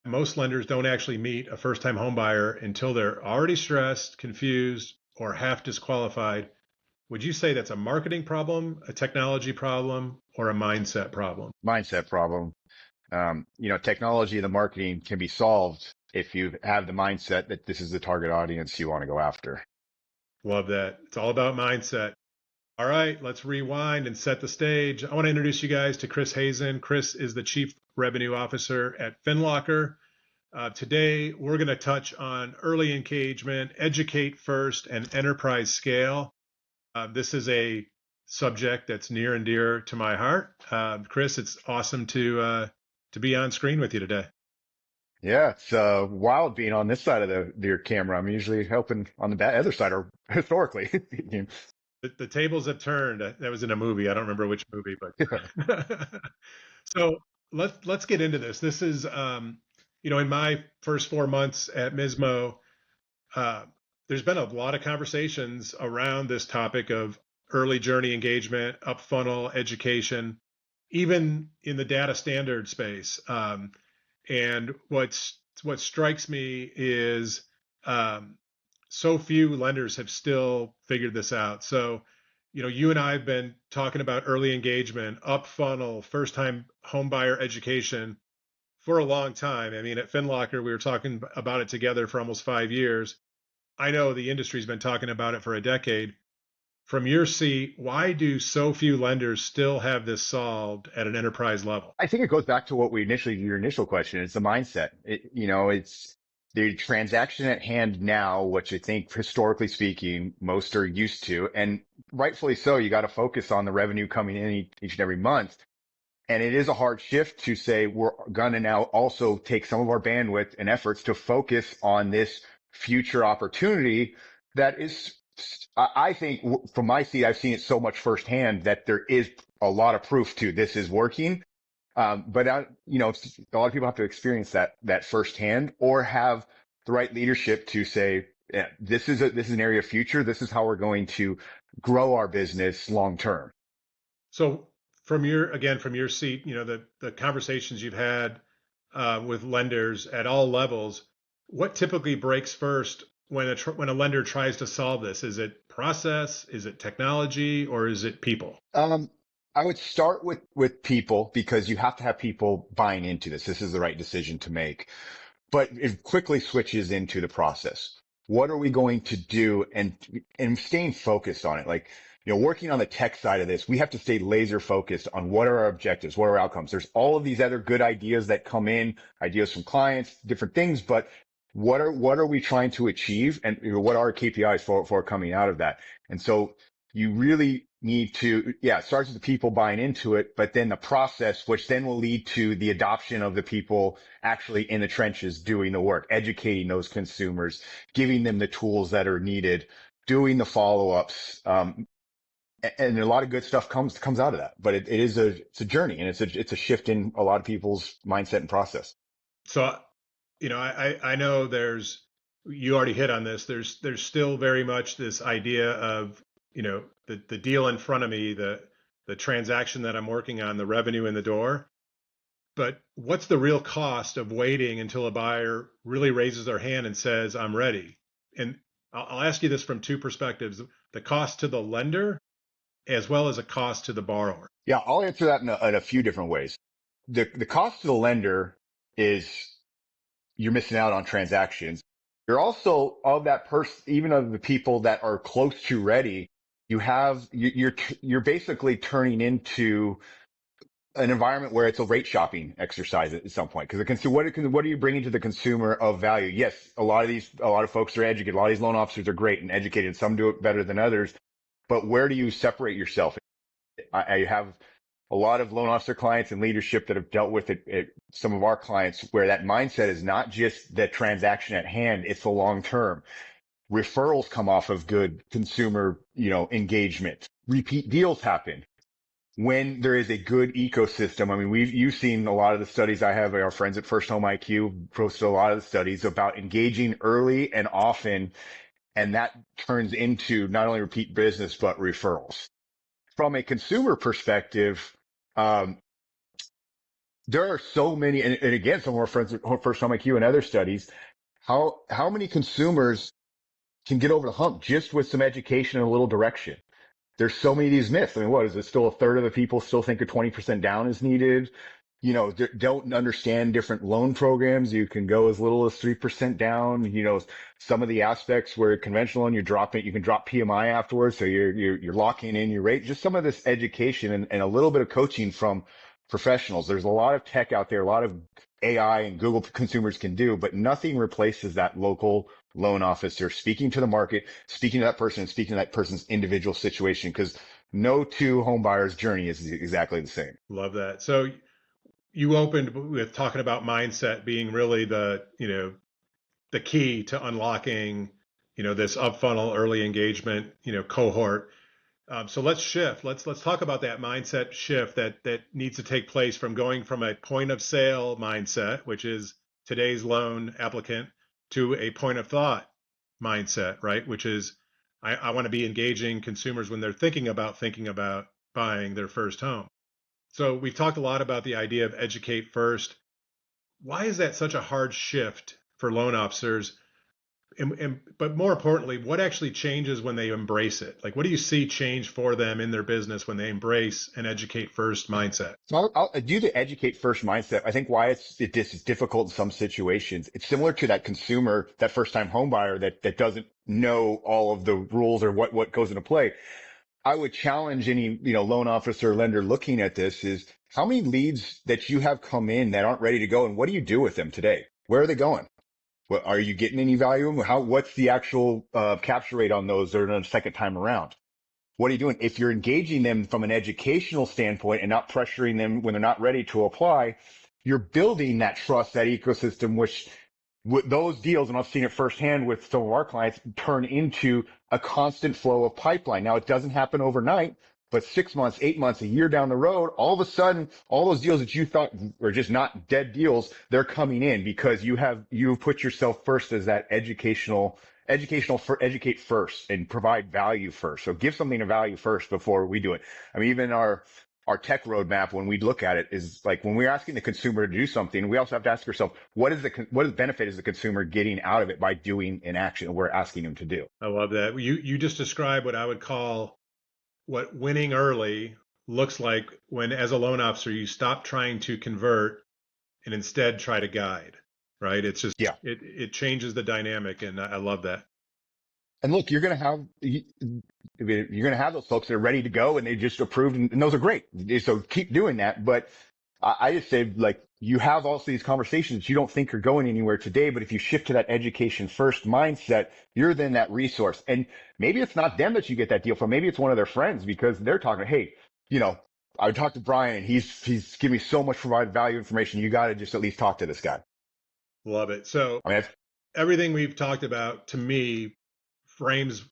most lenders don't actually meet a first-time home buyer until they're already stressed, confused, or half disqualified. Would you say that's a marketing problem, a technology problem, or a mindset problem? Mindset problem. Technology and the marketing can be solved if you have the mindset that this is the target audience you want to go after. Love that. It's all about mindset. All right, let's rewind and set the stage. I want to introduce you guys to Chris Hazen. Chris is the Chief Revenue Officer at FinLocker. Today, we're going to touch on early engagement, educate first, and enterprise scale. This is a subject that's near and dear to my heart. Chris, it's awesome to be on screen with you today. Yeah, it's wild being on this side of your camera. I'm usually helping on the other side, or historically. The tables have turned. That was in a movie. I don't remember which movie, but so let's get into this. This is in my first 4 months at MISMO, there's been a lot of conversations around this topic of early journey engagement, up funnel education, even in the data standard space. And what strikes me is so few lenders have still figured this out. So, you and I have been talking about early engagement, up funnel, first time home buyer education for a long time. I mean, at FinLocker, we were talking about it together for almost 5 years. I know the industry's been talking about it for a decade. From your seat, why do so few lenders still have this solved at an enterprise level? I think it goes back to what your initial question. It's the mindset. It's the transaction at hand now, which I think historically speaking, most are used to, and rightfully so. You got to focus on the revenue coming in each and every month. And it is a hard shift to say we're going to now also take some of our bandwidth and efforts to focus on this future opportunity that is, I think from my seat, I've seen it so much firsthand that there is a lot of proof to this is working. But a lot of people have to experience that firsthand or have the right leadership to say, yeah, this is an area of future. This is how we're going to grow our business long term. So from your seat, the conversations you've had with lenders at all levels, what typically breaks first when a lender tries to solve this? Is it process? Is it technology? Or is it people? I would start with people, because you have to have people buying into this. This is the right decision to make, but it quickly switches into the process. What are we going to do? And staying focused on it. Like, working on the tech side of this, we have to stay laser focused on what are our objectives, what are our outcomes. There's all of these other good ideas that come in, ideas from clients, different things, but what are we trying to achieve, and what are our KPIs for coming out of that? And so you really need to, it starts with the people buying into it, but then the process, which then will lead to the adoption of the people actually in the trenches doing the work, educating those consumers, giving them the tools that are needed, doing the follow-ups. And a lot of good stuff comes out of that, but it's a journey, and it's a shift in a lot of people's mindset and process. So, I know you already hit on this. There's still very much this idea of, the deal in front of me, the transaction that I'm working on, the revenue in the door. But what's the real cost of waiting until a buyer really raises their hand and says, I'm ready? And I'll ask you this from two perspectives: the cost to the lender as well as a cost to the borrower. Yeah, I'll answer that in a few different ways. The cost to the lender is you're missing out on transactions. You're also, of that person, even of the people that are close to ready, you're basically turning into an environment where it's a rate shopping exercise at some point. Because what are you bringing to the consumer of value? Yes, a lot of folks are educated. A lot of these loan officers are great and educated, and some do it better than others. But where do you separate yourself? I have a lot of loan officer clients and leadership that have dealt with it, some of our clients, where that mindset is not just the transaction at hand, it's the long term. Referrals come off of good consumer, engagement. Repeat deals happen when there is a good ecosystem. I mean, you've seen a lot of the studies. I have our friends at First Home IQ posted a lot of the studies about engaging early and often, and that turns into not only repeat business, but referrals. From a consumer perspective, there are so many, and again, some of our friends at First Home IQ and other studies, how many consumers can get over the hump just with some education and a little direction? There's so many of these myths. I mean, what is it? Still a third of the people still think a 20% down is needed. Don't understand different loan programs. You can go as little as 3% down. Some of the aspects where conventional loan, you can drop PMI afterwards. So you're locking in your rate. Just some of this education and a little bit of coaching from professionals. There's a lot of tech out there, a lot of AI and Google consumers can do, but nothing replaces that local loan officer speaking to the market, speaking to that person, and speaking to that person's individual situation, because no two home buyers journey is exactly the same. Love that. So you opened with talking about mindset being really the key to unlocking, this up funnel early engagement, cohort. So let's shift. Let's talk about that mindset shift that needs to take place from going from a point of sale mindset, which is today's loan applicant, to a point of thought mindset, right? Which is I want to be engaging consumers when they're thinking about buying their first home. So we've talked a lot about the idea of educate first. Why is that such a hard shift for loan officers? But more importantly, what actually changes when they embrace it? Like, what do you see change for them in their business when they embrace an educate first mindset? So I'll do the educate first mindset. I think why it's difficult in some situations. It's similar to that consumer, that first time home buyer that doesn't know all of the rules or what goes into play. I would challenge any, loan officer or lender looking at this is how many leads that you have come in that aren't ready to go, and what do you do with them today? Where are they going? What, are you getting any value? What's the actual capture rate on those that are on a second time around? What are you doing? If you're engaging them from an educational standpoint and not pressuring them when they're not ready to apply, you're building that trust, that ecosystem, which with those deals, and I've seen it firsthand with some of our clients, turn into a constant flow of pipeline. Now, it doesn't happen overnight, but 6 months, 8 months, a year down the road, all of a sudden, all those deals that you thought were just not dead deals, they're coming in because you've put yourself first as that educate first and provide value first. So give something of value first before we do it. I mean, even our tech roadmap, when we look at it, is like when we're asking the consumer to do something, we also have to ask ourselves, what benefit is the consumer getting out of it by doing an action we're asking them to do? I love that. You just described what I would call what winning early looks like when, as a loan officer, you stop trying to convert and instead try to guide, right? It's just, Yeah. it changes the dynamic. And I love that. And look, you're going to have those folks that are ready to go and they just approved, and those are great. So keep doing that. But I just say, like, you have also these conversations that you don't think are going anywhere today, but if you shift to that education first mindset, you're then that resource. And maybe it's not them that you get that deal from. Maybe it's one of their friends because they're talking, hey, I would talk to Brian and he's giving me so much provided value information. You got to just at least talk to this guy. Love it. So I mean, everything we've talked about, to me, frames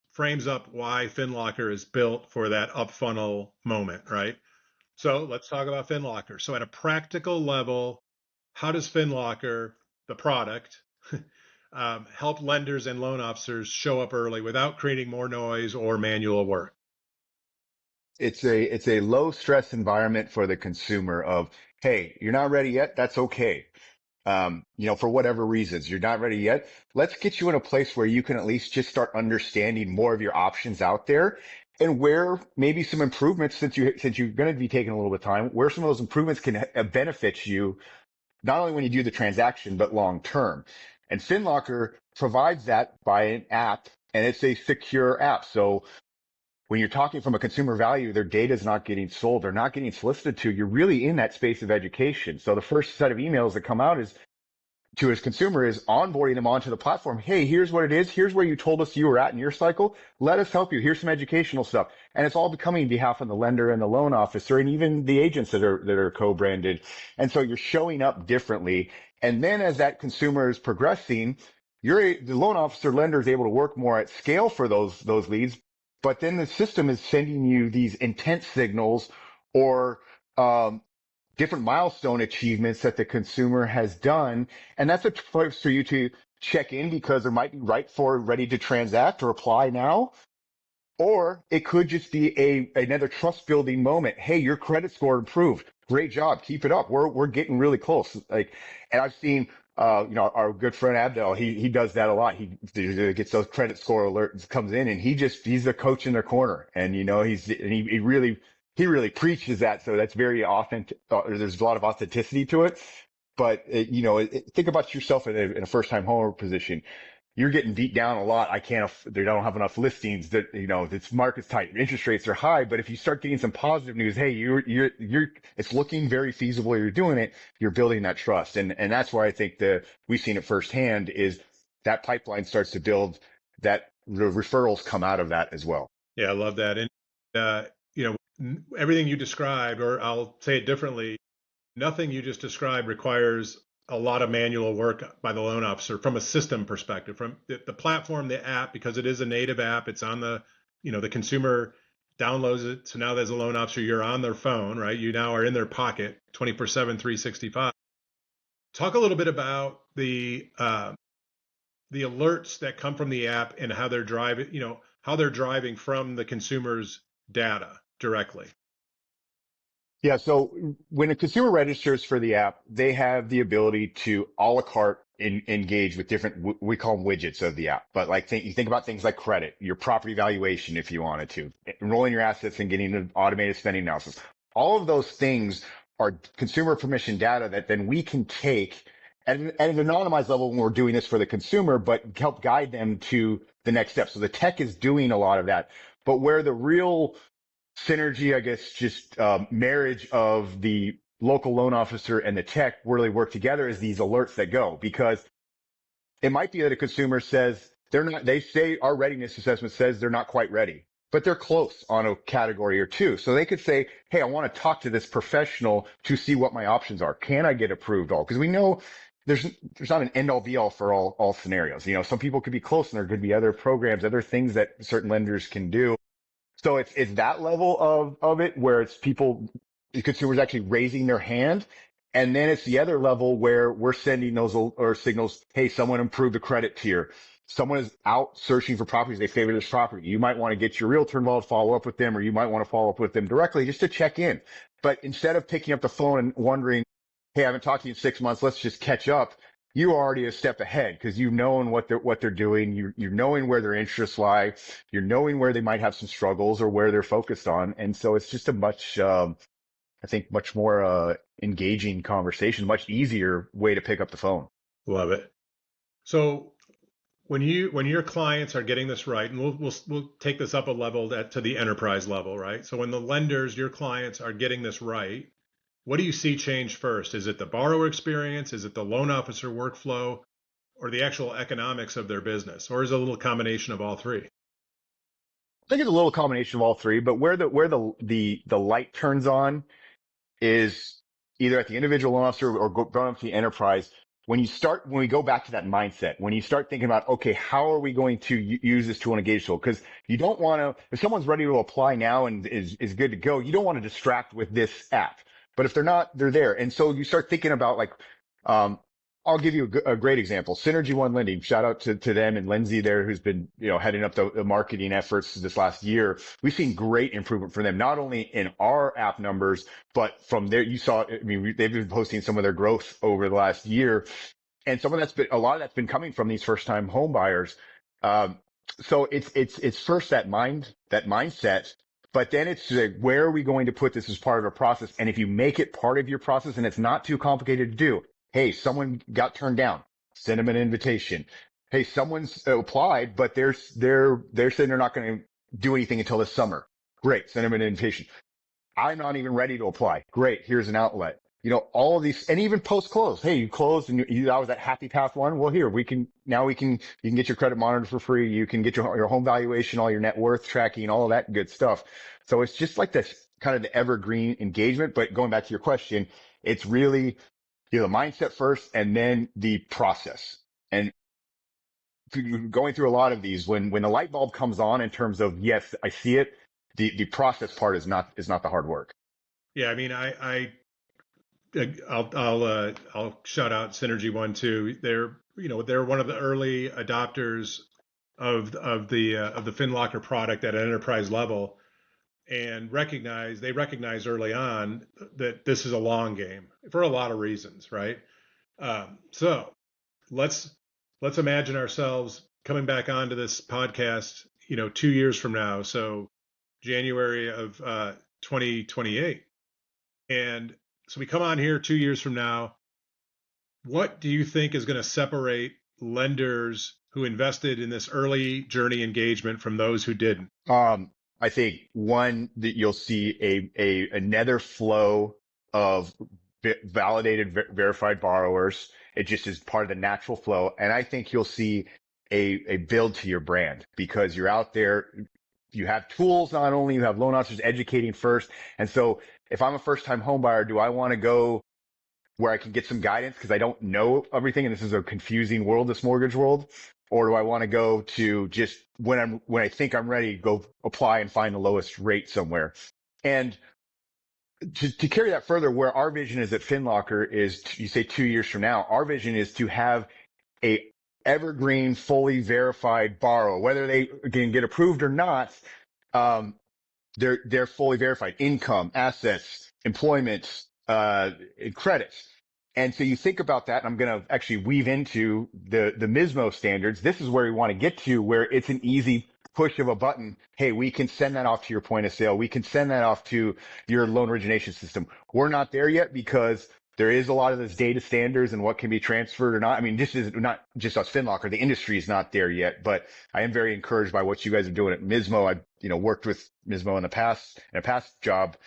up why FinLocker is built for that up funnel moment, right? So let's talk about FinLocker. So at a practical level, how does FinLocker, the product, help lenders and loan officers show up early without creating more noise or manual work? it's a low stress environment for the consumer of, hey, you're not ready yet. That's okay. For whatever reasons, you're not ready yet. Let's get you in a place where you can at least just start understanding more of your options out there and where maybe some improvements, since you're going to be taking a little bit of time, where some of those improvements can benefit you, not only when you do the transaction, but long term. And FinLocker provides that by an app, and it's a secure app. So when you're talking from a consumer value, their data is not getting sold. They're not getting solicited to. You're really in that space of education. So the first set of emails that come out is to his consumer is onboarding them onto the platform. Hey, here's what it is. Here's where you told us you were at in your cycle. Let us help you. Here's some educational stuff. And it's all becoming on behalf of the lender and the loan officer and even the agents that are co-branded. And so you're showing up differently. And then as that consumer is progressing, the loan officer lender is able to work more at scale for those leads. But then the system is sending you these intent signals or different milestone achievements that the consumer has done. And that's a place for you to check in because there might be ready to transact or apply now. Or it could just be another trust building moment. Hey, your credit score improved. great job. Keep it up. We're getting really close. Like, and I've seen, our good friend Abdel, he does that a lot. He gets those credit score alerts, comes in and he's the coach in their corner. And, he really preaches that. So that's very authentic. There's a lot of authenticity to it. But, think about yourself in a first time homeowner position. You're getting beat down a lot. They don't have enough listings that, this market's tight. Interest rates are high. But if you start getting some positive news, hey, it's looking very feasible. You're doing it. You're building that trust. And that's why I think we've seen it firsthand is that pipeline starts to build, that the referrals come out of that as well. Yeah, I love that. And, everything you described, or I'll say it differently, nothing you just described requires a lot of manual work by the loan officer from a system perspective. From the platform, the app, because it is a native app, it's on the consumer downloads it. So now as a loan officer, you're on their phone, right? You now are in their pocket 24/7, 365. Talk a little bit about the alerts that come from the app and how they're driving from the consumer's data directly. Yeah. So when a consumer registers for the app, they have the ability to a la carte engage with different, we call them widgets of the app. But you think about things like credit, your property valuation, if you wanted to, enrolling your assets and getting an automated spending analysis. All of those things are consumer permission data that then we can take at an anonymized level when we're doing this for the consumer, but help guide them to the next step. So the tech is doing a lot of that. But where the real synergy, I guess, just marriage of the local loan officer and the tech really work together is these alerts that go, because it might be that a consumer says they say our readiness assessment says they're not quite ready, but they're close on a category or two. So they could say, hey, I want to talk to this professional to see what my options are. Can I get approved all? Because we know there's not an end all be all for all scenarios. Some people could be close and there could be other programs, other things that certain lenders can do. So it's that level of it where it's the consumers actually raising their hand. And then it's the other level where we're sending those or signals. Hey, someone improved the credit tier. Someone is out searching for properties. They favor this property. You might want to get your realtor involved, follow up with them, or you might want to follow up with them directly just to check in. But instead of picking up the phone and wondering, hey, I haven't talked to you in 6 months, let's just catch up. You're already a step ahead because you've known what they're doing. You're knowing where their interests lie. You're knowing where they might have some struggles or where they're focused on. And so it's just a much more engaging conversation, much easier way to pick up the phone. Love it. So when your clients are getting this right, and we'll take this up a level to the enterprise level, right? So when the lenders, your clients, are getting this right, what do you see change first? Is it the borrower experience? Is it the loan officer workflow, or the actual economics of their business? Or is it a little combination of all three? I think it's a little combination of all three, but where the light turns on is either at the individual loan officer or going up to the enterprise. When we go back to that mindset, when you start thinking about, okay, how are we going to use this tool and engage tool? Because you don't want to, if someone's ready to apply now and is good to go, you don't want to distract with this app. But if they're not, they're there. And so you start thinking about I'll give you a great example. Synergy One Lending, shout out to them and Lindsay there, who's been, heading up the marketing efforts this last year. We've seen great improvement from them, not only in our app numbers, but from there, you saw, they've been posting some of their growth over the last year. And a lot of that's been coming from these first time home buyers. So it's first that mindset, but then it's like, where are we going to put this as part of a process? And if you make it part of your process and it's not too complicated to do, hey, someone got turned down, send them an invitation. Hey, someone's applied, but they're saying they're not going to do anything until this summer. Great. Send them an invitation. I'm not even ready to apply. Great. Here's an outlet. All of these, and even post close. Hey, you closed and that was that happy path one. Well, here you can get your credit monitored for free. You can get your home valuation, all your net worth tracking, all of that good stuff. So it's just like this kind of the evergreen engagement. But going back to your question, it's really, the mindset first and then the process. And going through a lot of these, when the light bulb comes on in terms of, yes, I see it, the process part is not the hard work. Yeah. I'll shout out Synergy One too. They're one of the early adopters of the FinLocker product at an enterprise level. and they recognize early on that this is a long game for a lot of reasons, right? So let's imagine ourselves coming back onto this podcast, 2 years from now, so January of 2028, and so we come on here 2 years from now. What do you think is going to separate lenders who invested in this early journey engagement from those who didn't? Um, I think one that you'll see another flow of validated, verified borrowers. It just is part of the natural flow. And I think you'll see a build to your brand because you're out there. You have tools, not only you have loan officers educating first. And so if I'm a first time home buyer, do I want to go where I can get some guidance because I don't know everything and this is a confusing world, this mortgage world? Or do I want to go to just when I think I'm ready, go apply and find the lowest rate somewhere? And to carry that further, where our vision is at FinLocker is, you say 2 years from now, our vision is to have a evergreen, fully verified borrower, whether they can get approved or not. Um, they're fully verified income, assets, employment, credits. And so you think about that, and I'm going to actually weave into the MISMO standards. This is where we want to get to, where it's an easy push of a button. Hey, we can send that off to your point of sale. We can send that off to your loan origination system. We're not there yet because there is a lot of this data standards and what can be transferred or not. I mean, this is not just us FinLocker. The industry is not there yet, but I am very encouraged by what you guys are doing at MISMO. I've, worked with MISMO in a past job,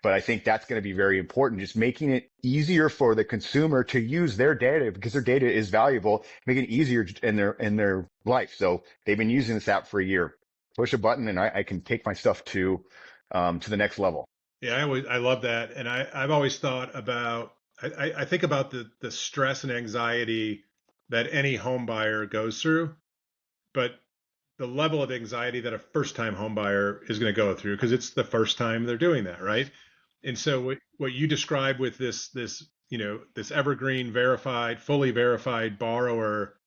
but I think that's going to be very important. Just making it easier for the consumer to use their data because their data is valuable, making it easier in their life. So they've been using this app for a year. Push a button and I can take my stuff to the next level. Yeah, I love that, and I've always thought about I think about the stress and anxiety that any home buyer goes through, but the level of anxiety that a first time home buyer is going to go through because it's the first time they're doing that, right? And so what you describe with this evergreen verified, fully verified borrower,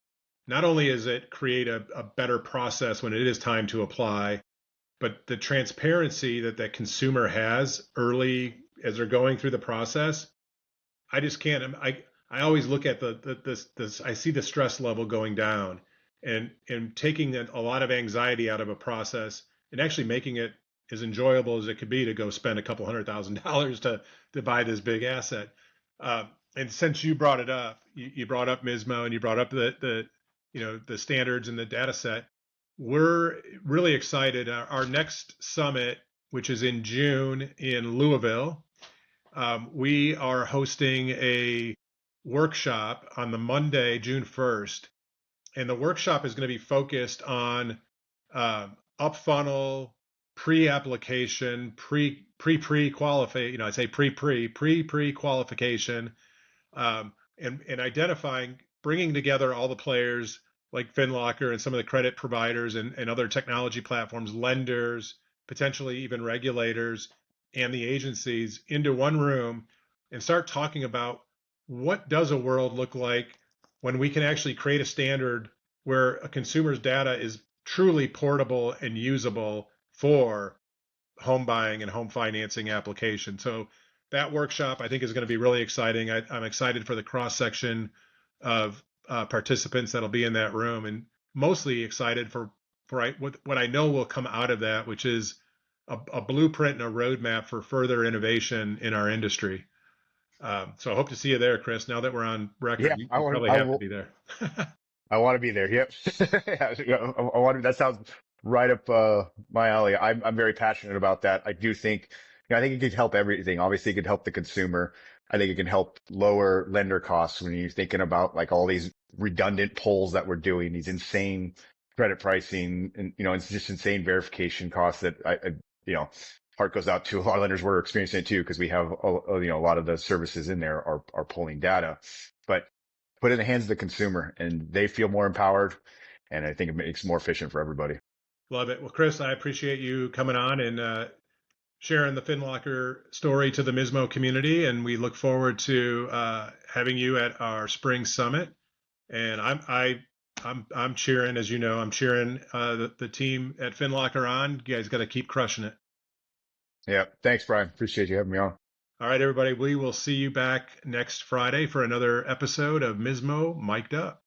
not only is it create a better process when it is time to apply, but the transparency that that consumer has early as they're going through the process, I just can't. I always look at this. I see the stress level going down, and taking a lot of anxiety out of a process and actually making it as enjoyable as it could be to go spend a couple $100,000 to buy this big asset. Uh, and since you brought it up, you brought up MISMO and you brought up the standards and the data set. We're really excited. Our next summit, which is in June in Louisville, we are hosting a workshop on the Monday, June 1st. And the workshop is going to be focused on up funnel, pre-application, pre-qualify, I'd say pre-qualification, and identifying, bringing together all the players like FinLocker and some of the credit providers and other technology platforms, lenders, potentially even regulators, and the agencies into one room and start talking about what does a world look like when we can actually create a standard where a consumer's data is truly portable and usable for home buying and home financing application. So that workshop I think is going to be really exciting. I'm excited for the cross section of participants that'll be in that room, and mostly excited for what I know will come out of that, which is a blueprint and a roadmap for further innovation in our industry. So I hope to see you there, Chris. Now that we're on record, Yeah, you probably have to be there. I want to be there. Yep. I want to, that sounds right up my alley. I'm very passionate about that. I do think, I think it could help everything. Obviously, it could help the consumer. I think it can help lower lender costs when you're thinking about like all these redundant polls that we're doing, these insane credit pricing and, it's just insane verification costs that you know, heart goes out to a lot of lenders. We're experiencing it too, because we have, a lot of the services in there are pulling data, but put it in the hands of the consumer and they feel more empowered. And I think it makes it more efficient for everybody. Love it. Well, Chris, I appreciate you coming on and sharing the FinLocker story to the MISMO community, and we look forward to having you at our spring summit. And I'm cheering, as you know, I'm cheering the team at FinLocker on. You guys got to keep crushing it. Yeah. Thanks, Brian. Appreciate you having me on. All right, everybody, we will see you back next Friday for another episode of MISMO Mic'd Up.